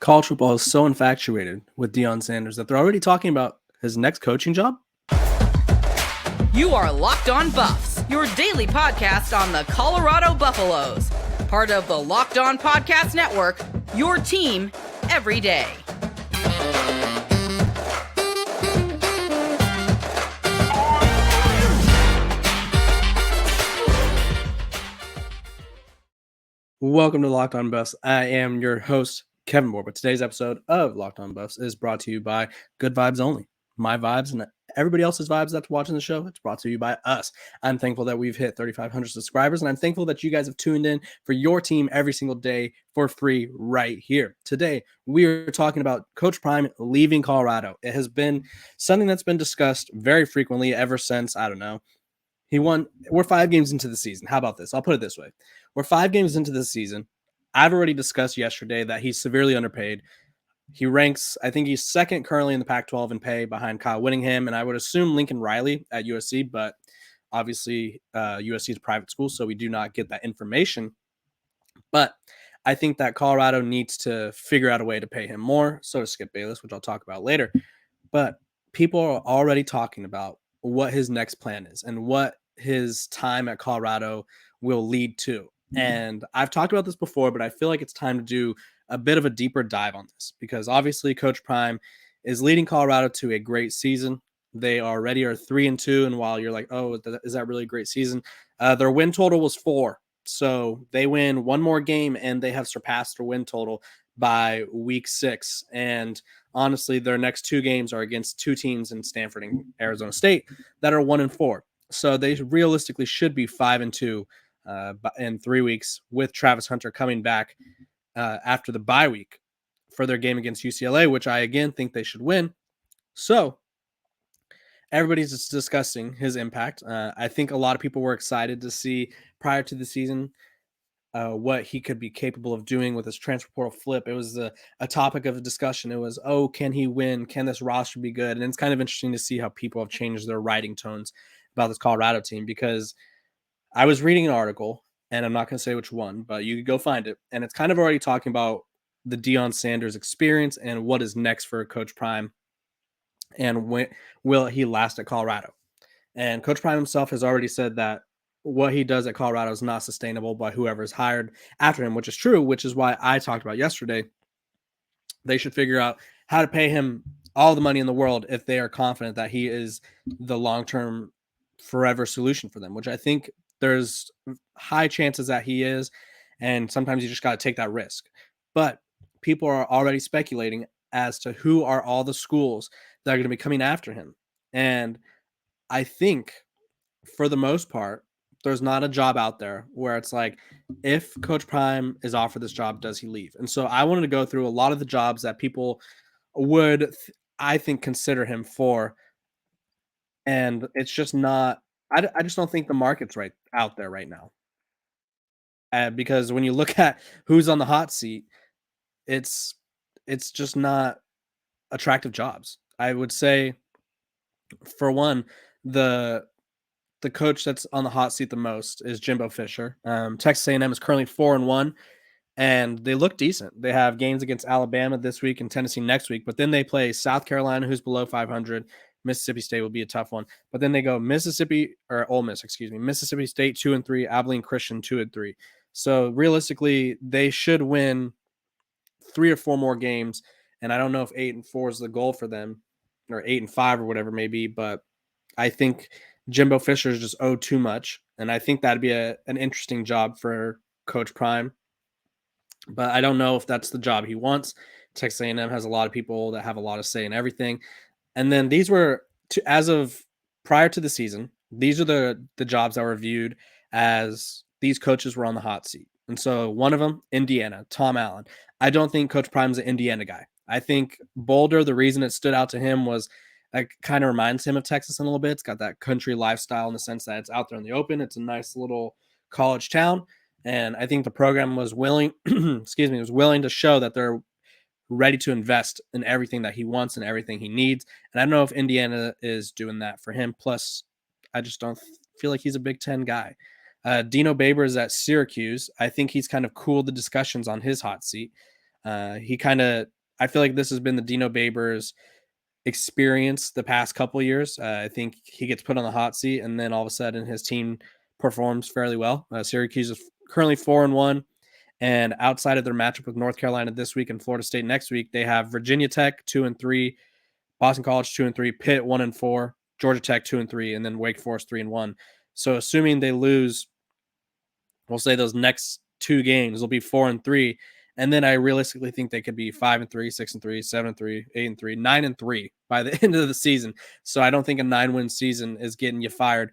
college football is so infatuated with Deion Sanders that they're already talking about his next coaching job? You are Locked On Buffs, your daily podcast on the Colorado Buffaloes. Part of the Locked On Podcast Network, your team every day. Welcome to Locked On Buffs. I am your host, Kevin Moore, but today's episode of Locked On Buffs is brought to you by Good Vibes Only. My vibes and everybody else's vibes that's watching the show, it's brought to you by us. I'm thankful that we've hit 3,500 subscribers, and I'm thankful that you guys have tuned in for your team every single day for free right here. Today, we are talking about Coach Prime leaving Colorado. It has been something that's been discussed very frequently ever since, we're 5 games into the season. How about this? I'll put it this way. We're 5 games into the season. I've already discussed yesterday that he's severely underpaid. He ranks, I think he's second currently in the Pac-12 in pay behind Kyle Whittingham, and I would assume Lincoln Riley at USC, but obviously USC is a private school, so we do not get that information. But I think that Colorado needs to figure out a way to pay him more. So does Skip Bayless, which I'll talk about later. But people are already talking about what his next plan is and what his time at Colorado will lead to. And I've talked about this before, but I feel like it's time to do a bit of a deeper dive on this because obviously Coach Prime is leading Colorado to a great season. They already are 3-2. And while you're like, oh, is that really a great season? Their win total was 4. So they win one more game and they have surpassed their win total by week 6. And honestly, their next 2 games are against 2 teams in Stanford and Arizona State that are 1-4. So they realistically should be 5-2 in 3 weeks with Travis Hunter coming back after the bye week for their game against UCLA, which I again think they should win. So everybody's just discussing his impact. I think a lot of people were excited to see prior to the season what he could be capable of doing with his transfer portal flip. It was a topic of discussion. It was, can he win? Can this roster be good? And it's kind of interesting to see how people have changed their writing tones about this Colorado team because I was reading an article, and I'm not going to say which one, but you could go find it. And it's kind of already talking about the Deion Sanders experience and what is next for Coach Prime and when will he last at Colorado. And Coach Prime himself has already said that what he does at Colorado is not sustainable by whoever is hired after him, which is true, which is why I talked about yesterday. They should figure out how to pay him all the money in the world if they are confident that he is the long-term forever solution for them, which I think there's high chances that he is. And sometimes you just got to take that risk. But people are already speculating as to who are all the schools that are going to be coming after him. And I think for the most part, there's not a job out there where it's like, if Coach Prime is offered this job, does he leave? And so I wanted to go through a lot of the jobs that people would, I think, consider him for. And it's just not, I just don't think the market's right out there right now. Because when you look at who's on the hot seat, it's just not attractive jobs. I would say, for one, the coach that's on the hot seat the most is Jimbo Fisher. Texas A&M is currently 4-1, and they look decent. They have games against Alabama this week and Tennessee next week, but then they play South Carolina, who's below 500. Mississippi State will be a tough one, but then they go Mississippi State 2-3, Abilene Christian 2-3. So realistically, they should win 3 or 4 more games, and I don't know if 8-4 is the goal for them, or 8-5 or whatever it may be, but I think Jimbo Fisher is just owed too much, and I think that'd be an interesting job for Coach Prime. But I don't know if that's the job he wants. Texas A&M has a lot of people that have a lot of say in everything. And then these were, as of prior to the season, these are the jobs that were viewed as these coaches were on the hot seat. And so one of them, Indiana, Tom Allen. I don't think Coach Prime's an Indiana guy. I think Boulder, the reason it stood out to him was it kind of reminds him of Texas in a little bit. It's got that country lifestyle in the sense that it's out there in the open. It's a nice little college town. And I think the program was willing, was willing to show that they're ready to invest in everything that he wants and everything he needs. And I don't know if Indiana is doing that for him. Plus, I just don't feel like he's a Big Ten guy. Dino Baber is at Syracuse. I think he's kind of cooled the discussions on his hot seat. He kind of I feel like this has been the Dino Babers experience the past couple of years. I think he gets put on the hot seat, and then all of a sudden his team performs fairly well. Syracuse is currently 4-1, and outside of their matchup with North Carolina this week and Florida State next week, they have Virginia Tech 2-3, Boston College 2-3, Pitt 1-4, Georgia Tech 2-3, and then Wake Forest 3-1. So assuming they lose, we'll say those next two games will be 4-3. And then I realistically think they could be 5-3, 6-3, 7-3, 8-3, 9-3 by the end of the season. So I don't think a 9-win season is getting you fired.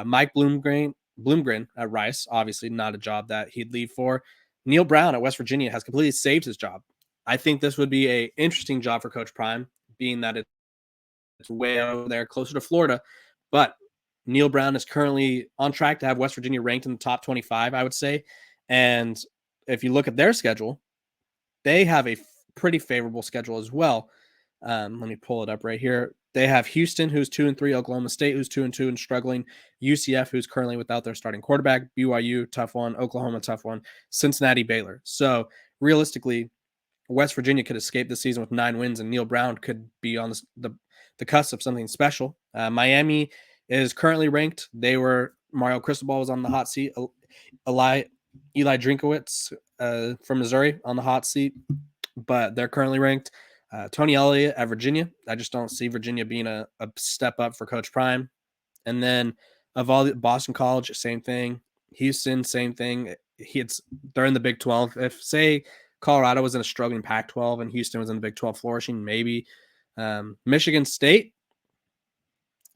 Mike Bloomgren at Rice, obviously not a job that he'd leave for. Neil Brown at West Virginia has completely saved his job. I think this would be an interesting job for Coach Prime, being that it's way over there, closer to Florida. But Neil Brown is currently on track to have West Virginia ranked in the top 25, I would say. And if you look at their schedule, they have a pretty favorable schedule as well. Let me pull it up right here. They have Houston, who's 2-3, Oklahoma State, who's 2-2 and struggling, UCF, who's currently without their starting quarterback, BYU, tough one, Oklahoma, tough one, Cincinnati, Baylor. So realistically, West Virginia could escape the season with 9 wins, and Neil Brown could be on the cusp of something special. Miami is currently ranked. Mario Cristobal was on the hot seat. Eli Drinkowitz from Missouri on the hot seat, but they're currently ranked. Tony Elliott at Virginia. I just don't see Virginia being a step up for Coach Prime. And then of all the Boston College, same thing. Houston, same thing. They're in the Big 12. If, say, Colorado was in a struggling Pac-12 and Houston was in the Big 12 flourishing, maybe. Michigan State,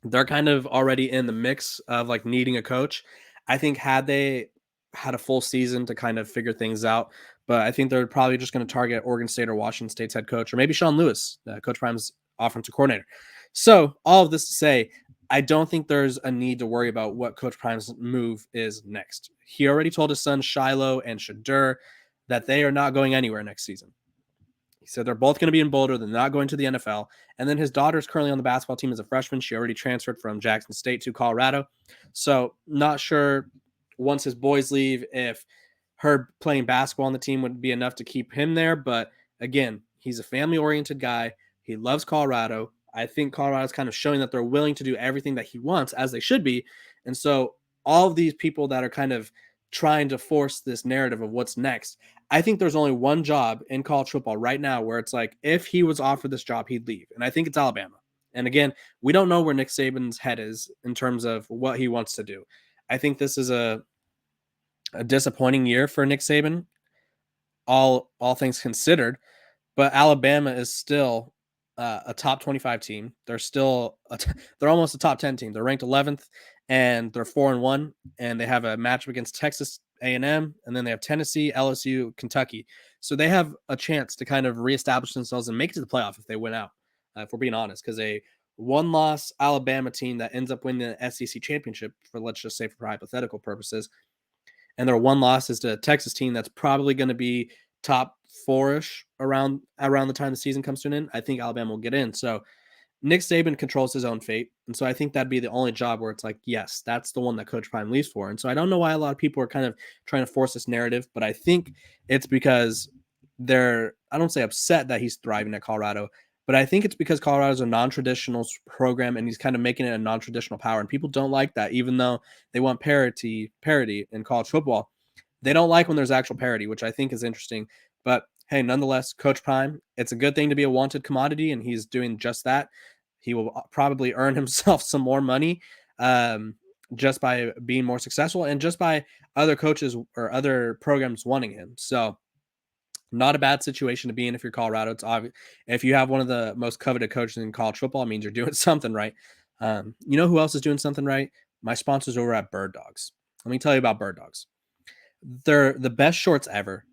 they're kind of already in the mix of like needing a coach. I think had they had a full season to kind of figure things out, but I think they're probably just going to target Oregon State or Washington State's head coach, or maybe Sean Lewis, Coach Prime's offensive coordinator. So all of this to say, I don't think there's a need to worry about what Coach Prime's move is next. He already told his sons Shiloh and Sheduer that they are not going anywhere next season. He said they're both going to be in Boulder. They're not going to the NFL. And then his daughter's currently on the basketball team as a freshman. She already transferred from Jackson State to Colorado. So not sure once his boys leave if her playing basketball on the team would be enough to keep him there. But again, he's a family-oriented guy. He loves Colorado. I think Colorado's kind of showing that they're willing to do everything that he wants, as they should be. And so all of these people that are kind of trying to force this narrative of what's next, I think there's only one job in college football right now where it's like, if he was offered this job, he'd leave. And I think it's Alabama. And again, we don't know where Nick Saban's head is in terms of what he wants to do. I think this is a disappointing year for Nick Saban, all things considered. But Alabama is still a top 25 team. They're still they're almost a top 10 team. They're ranked 11th, and they're 4-1, and they have a matchup against Texas A&M, and then they have Tennessee, LSU, Kentucky. So they have a chance to kind of reestablish themselves and make it to the playoff if they win out, if we're being honest, because a one-loss Alabama team that ends up winning the SEC championship, for let's just say for hypothetical purposes, and their one loss is to a Texas team that's probably going to be top 4-ish around the time the season comes to an end, I think Alabama will get in. So Nick Saban controls his own fate. And so I think that'd be the only job where it's like, yes, that's the one that Coach Prime leaves for. And so I don't know why a lot of people are kind of trying to force this narrative, but I think it's because I don't say upset that he's thriving at Colorado, but I think it's because Colorado is a non-traditional program and he's kind of making it a non-traditional power. And people don't like that, even though they want parity in college football. They don't like when there's actual parity, which I think is interesting. But hey, nonetheless, Coach Prime, it's a good thing to be a wanted commodity, and he's doing just that. He will probably earn himself some more money just by being more successful and just by other coaches or other programs wanting him. So not a bad situation to be in if you're Colorado. It's obvious. If you have one of the most coveted coaches in college football, it means you're doing something right. You know who else is doing something right? My sponsors over at Bird Dogs. Let me tell you about Bird Dogs. They're the best shorts ever.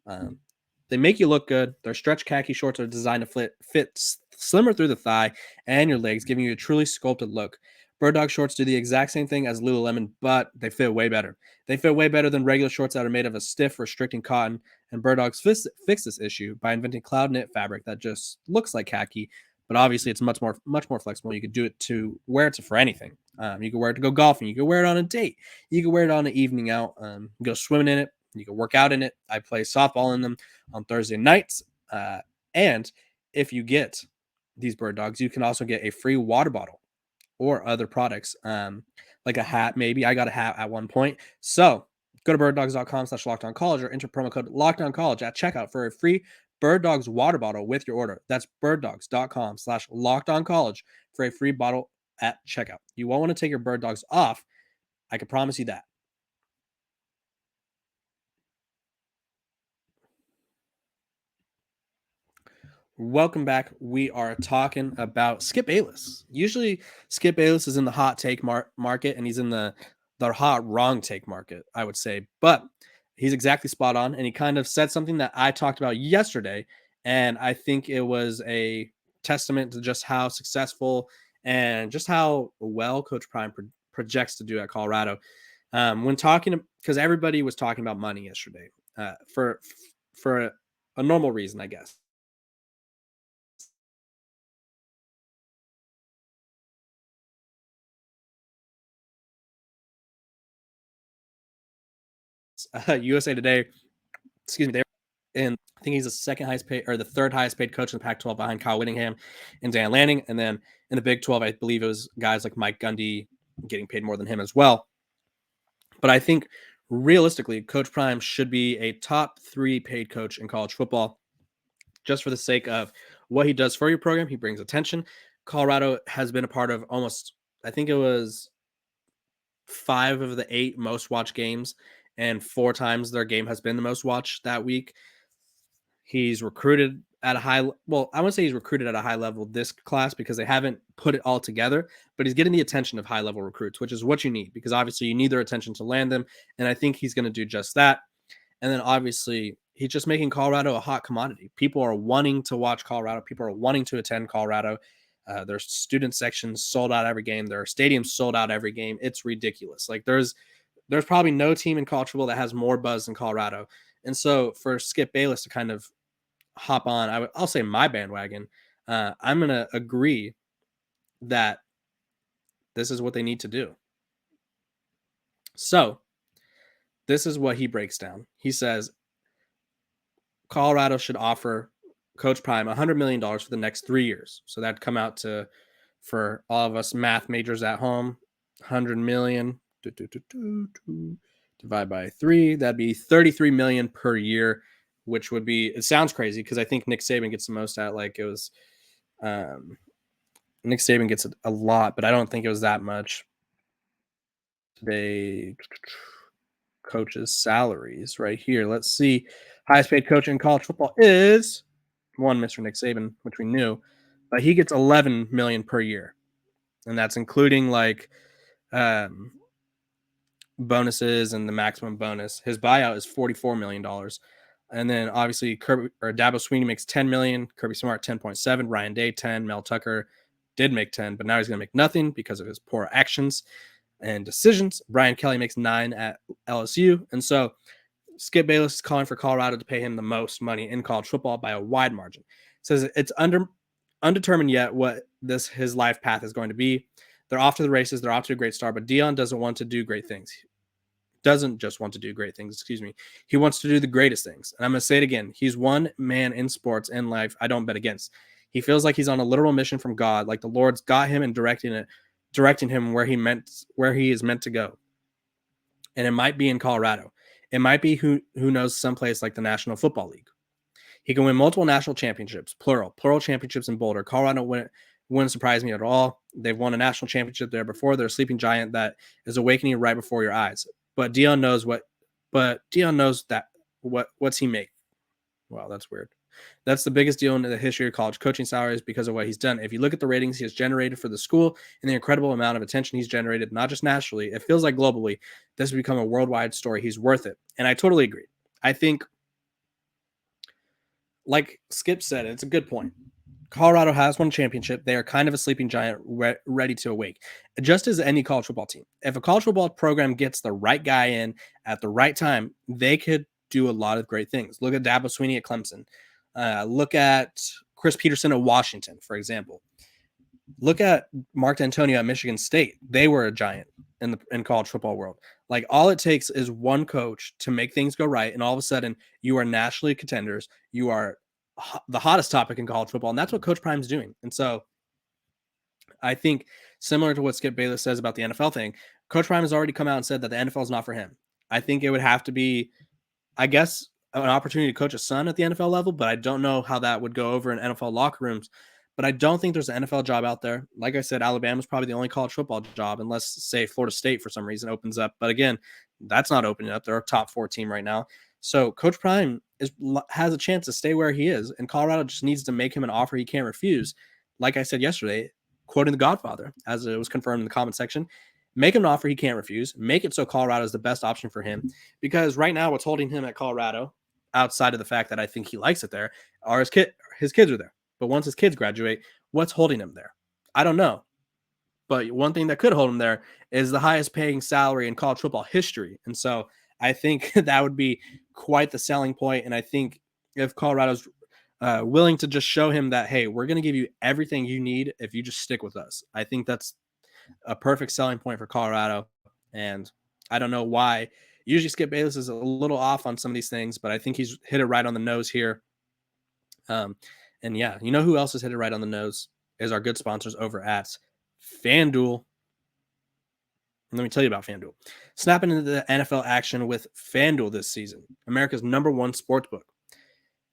They make you look good. Their stretch khaki shorts are designed to fit slimmer through the thigh and your legs, giving you a truly sculpted look. Bird Dog shorts do the exact same thing as Lululemon, but they fit way better. They fit way better than regular shorts that are made of a stiff, restricting cotton, and Bird Dogs fix this issue by inventing cloud knit fabric that just looks like khaki, but obviously it's much more flexible. You could do it to wear it for anything. You can wear it to go golfing. You can wear it on a date. You can wear it on an evening out. Go swimming in it. You can work out in it. I play softball in them on Thursday nights. And if you get these bird dogs, you can also get a free water bottle or other products, like a hat. Maybe I got a hat at one point. So go to birddogs.com/lockedoncollege or enter promo code lockedoncollege at checkout for a free Bird Dogs water bottle with your order. That's birddogs.com/lockedoncollege for a free bottle at checkout. You won't want to take your bird dogs off. I can promise you that. Welcome back. We are talking about Skip Bayless. Usually, Skip Bayless is in the hot take market, and he's in the hot wrong take market, I would say. But he's exactly spot on, and he kind of said something that I talked about yesterday, and I think it was a testament to just how successful and just how well Coach Prime projects to do at Colorado. When talking, because everybody was talking about money yesterday, for a normal reason, I guess. USA Today, excuse me, they and I think he's the second highest paid or the third highest paid coach in the Pac-12 behind Kyle Whittingham and Dan Lanning. And then in the Big 12, I believe it was guys like Mike Gundy getting paid more than him as well. But I think realistically, Coach Prime should be a top 3 paid coach in college football, just for the sake of what he does for your program. He brings attention. Colorado has been a part of almost, I think it was 5 of the 8 most watched games, and 4 times their game has been the most watched that week. He's recruited at a high, well, I wouldn't say he's recruited at a high level this class because they haven't put it all together, but he's getting the attention of high level recruits, which is what you need, because obviously you need their attention to land them. And I think he's going to do just that. And then obviously he's just making Colorado a hot commodity. People are wanting to watch Colorado. People are wanting to attend Colorado. Their student sections sold out every game. Their stadiums sold out every game. It's ridiculous. Like there's probably no team in college football that has more buzz than Colorado. And so for Skip Bayless to kind of hop on, I'll say my bandwagon. I'm going to agree that this is what they need to do. So this is what he breaks down. He says Colorado should offer Coach Prime $100 million for the next 3 years. So that'd come out to, for all of us math majors at home, 100 million divide by 3. That'd be 33 million per year, which would be, it sounds crazy because I think Nick Saban gets the most at, like, it was Nick Saban gets a lot, but I don't think it was that much. Today, coaches' salaries right here. Let's see. Highest paid coach in college football is one Mr. Nick Saban, which we knew, but he gets 11 million per year, and that's including like bonuses and the maximum bonus. His buyout is $44 million. And then obviously Dabo Swinney makes 10 million, Kirby Smart 10.7, Ryan Day 10, Mel Tucker did make 10, but now he's going to make nothing because of his poor actions and decisions. Brian Kelly makes 9 at LSU. And so Skip Bayless is calling for Colorado to pay him the most money in college football by a wide margin. Says it's undetermined yet what his life path is going to be. They're off to the races. They're off to a great start, but Deion doesn't want to do great things. Doesn't just want to do great things, excuse me. He wants to do the greatest things. And I'm going to say it again. He's one man in sports and life I don't bet against. He feels like he's on a literal mission from God, like the Lord's got him and directing him where he is meant to go. And it might be in Colorado. It might be who knows, someplace like the National Football League. He can win multiple national championships, plural championships in Boulder. Colorado wouldn't surprise me at all. They've won a national championship there before. They're a sleeping giant that is awakening right before your eyes. But Deion knows what's he make. Wow, that's weird. That's the biggest deal in the history of college coaching salaries because of what he's done. If you look at the ratings he has generated for the school and the incredible amount of attention he's generated, not just nationally, it feels like globally, this has become a worldwide story. He's worth it. And I totally agree. I think, like Skip said, it's a good point. Colorado has won a championship. They are kind of a sleeping giant ready to awake, just as any college football team. If a college football program gets the right guy in at the right time, they could do a lot of great things. Look at Dabo Swinney at Clemson. Look at Chris Peterson at Washington, for example. Look at Mark D'Antonio at Michigan State. They were a giant in college football world. Like, all it takes is one coach to make things go right, and all of a sudden you are nationally contenders. You are the hottest topic in college football, and that's what Coach Prime's doing. And so I think similar to what Skip Bayless says about the NFL thing, Coach Prime has already come out and said that the NFL is not for him. I think it would have to be, I guess, an opportunity to coach a son at the NFL level, but I don't know how that would go over in NFL locker rooms. But I don't think there's an NFL job out there. Like I said, Alabama's probably the only college football job, unless, say, Florida State for some reason opens up. But again, that's not opening up. They're a top 4 team right now. So Coach Prime has a chance to stay where he is, and Colorado just needs to make him an offer he can't refuse. Like I said yesterday, quoting The Godfather, as it was confirmed in the comment section, make him an offer he can't refuse. Make it so Colorado is the best option for him. Because right now, what's holding him at Colorado, outside of the fact that I think he likes it there, are his kids are there. But once his kids graduate, what's holding him there? I don't know. But one thing that could hold him there is the highest paying salary in college football history. And so I think that would be quite the selling point. And I think if Colorado's willing to just show him that, hey, we're going to give you everything you need if you just stick with us, I think that's a perfect selling point for Colorado. And I don't know why. Usually Skip Bayless is a little off on some of these things, but I think he's hit it right on the nose here. And yeah, you know who else has hit it right on the nose is our good sponsors over at FanDuel. Let me tell you about FanDuel. Snapping into the NFL action with FanDuel this season, America's #1 sportsbook.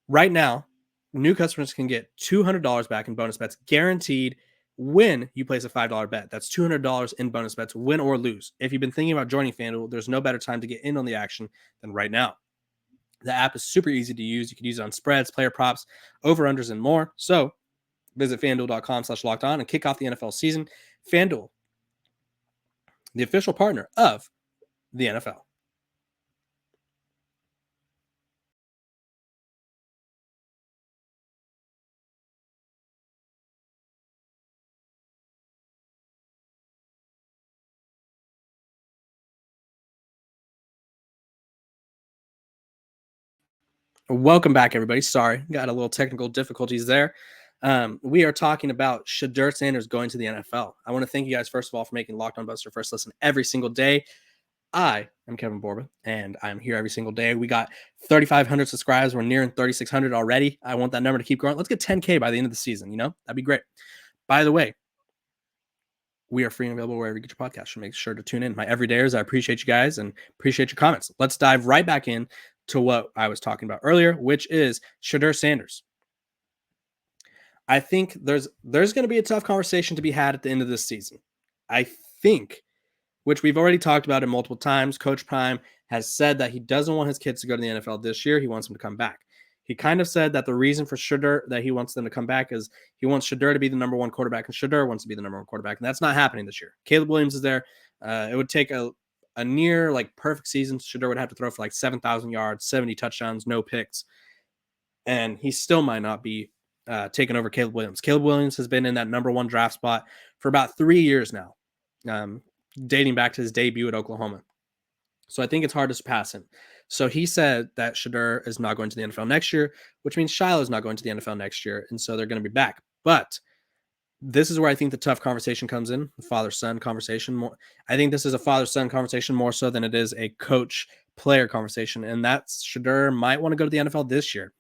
Right now, new customers can get $200 back in bonus bets guaranteed when you place a $5 bet. That's $200 in bonus bets, win or lose. If you've been thinking about joining FanDuel, there's no better time to get in on the action than right now. The app is super easy to use. You can use it on spreads, player props, over-unders, and more. So visit FanDuel.com/lockedon and kick off the NFL season. FanDuel, the official partner of the NFL. Welcome back, everybody. Sorry, got a little technical difficulties there. We are talking about Sheduer Sanders going to the NFL. I want to thank you guys, first of all, for making Locked On Buffs your first listen every single day. I am Kevin Borba, and I'm here every single day. We got 3,500 subscribers. We're nearing 3,600 already. I want that number to keep growing. Let's get 10K by the end of the season. That'd be great. By the way, we are free and available wherever you get your podcast. So make sure to tune in. My everydayers, I appreciate you guys and appreciate your comments. Let's dive right back in to what I was talking about earlier, which is Sheduer Sanders. I think there's going to be a tough conversation to be had at the end of this season. I think, which we've already talked about it multiple times, Coach Prime has said that he doesn't want his kids to go to the NFL this year. He wants them to come back. He kind of said that the reason for Sheduer that he wants them to come back is he wants Sheduer to be the #1 quarterback, and Sheduer wants to be the #1 quarterback, and that's not happening this year. Caleb Williams is there. It would take a near perfect season. Sheduer would have to throw for 7,000 yards, 70 touchdowns, no picks, and he still might not be taking over Caleb Williams. Caleb Williams has been in that #1 draft spot for about 3 years now, dating back to his debut at Oklahoma. So I think it's hard to surpass him. So he said that Sheduer is not going to the NFL next year, which means Shiloh is not going to the NFL next year. And so they're going to be back. But this is where I think the tough conversation comes in, the father-son conversation. I think this is a father-son conversation more so than it is a coach-player conversation. And that's Sheduer might want to go to the NFL this year.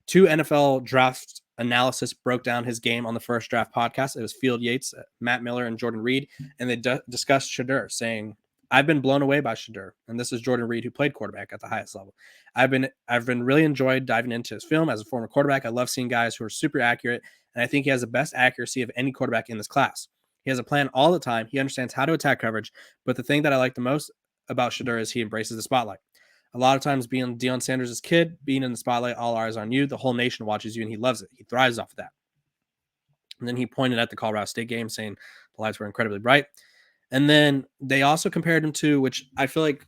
2 NFL draft analysis broke down his game on the First Draft podcast. It was Field Yates, Matt Miller, and Jordan Reed. And they discussed Sheduer, saying, I've been blown away by Sheduer, and this is Jordan Reed, who played quarterback at the highest level. I've been really enjoyed diving into his film as a former quarterback. I love seeing guys who are super accurate, and I think he has the best accuracy of any quarterback in this class. He has a plan all the time. He understands how to attack coverage, but the thing that I like the most about Sheduer is he embraces the spotlight. A lot of times being Deion Sanders' kid, being in the spotlight, all eyes on you, the whole nation watches you, and he loves it. He thrives off of that. And then he pointed at the Colorado State game, saying the lights were incredibly bright. And then they also compared him to, which I feel like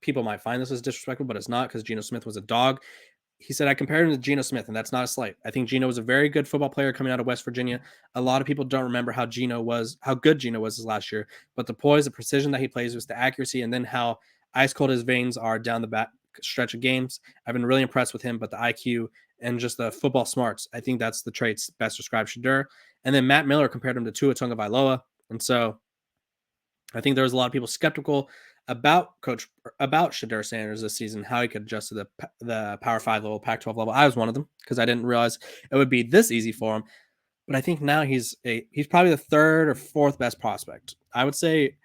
people might find this as disrespectful, but it's not, because Geno Smith was a dog. He said, I compared him to Geno Smith, and that's not a slight. I think Geno was a very good football player coming out of West Virginia. A lot of people don't remember how good Geno was his last year, but the poise, the precision that he plays with, the accuracy, and then how ice cold his veins are down the back stretch of games. I've been really impressed with him, but the IQ and just the football smarts, I think that's the traits best describe Sheduer. And then Matt Miller compared him to Tua Tagovailoa. And so I think there was a lot of people skeptical about Sheduer Sanders this season, how he could adjust to the Power 5 level, Pac-12 level. I was one of them because I didn't realize it would be this easy for him. But I think now he's probably the third or fourth best prospect. I would say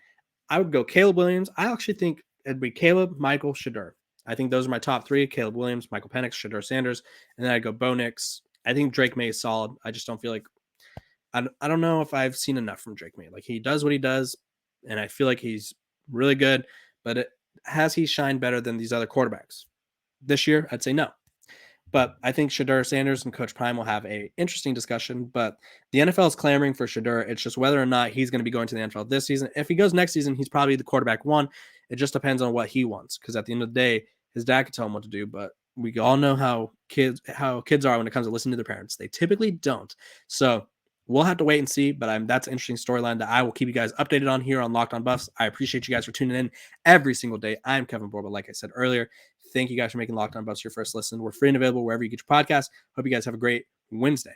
I would go Caleb Williams. I actually think it'd be Caleb, Michael, Sheduer. I think those are my top three: Caleb Williams, Michael Penix, Sheduer Sanders, and then I go Bo Nix. I think Drake May is solid. I just don't feel like I don't know if I've seen enough from Drake May. Like, he does what he does, and I feel like he's really good. But has he shined better than these other quarterbacks this year? I'd say no. But I think Sheduer Sanders and Coach Prime will have an interesting discussion. But the NFL is clamoring for Sheduer. It's just whether or not he's going to be going to the NFL this season. If he goes next season, he's probably the quarterback one. It just depends on what he wants. Because at the end of the day, his dad can tell him what to do. But we all know how kids are when it comes to listening to their parents. They typically don't. So we'll have to wait and see. But that's an interesting storyline that I will keep you guys updated on here on Locked On Buffs. I appreciate you guys for tuning in every single day. I'm Kevin Borba, like I said earlier. Thank you guys for making Locked On Buffs your first listen. We're free and available wherever you get your podcast. Hope you guys have a great Wednesday.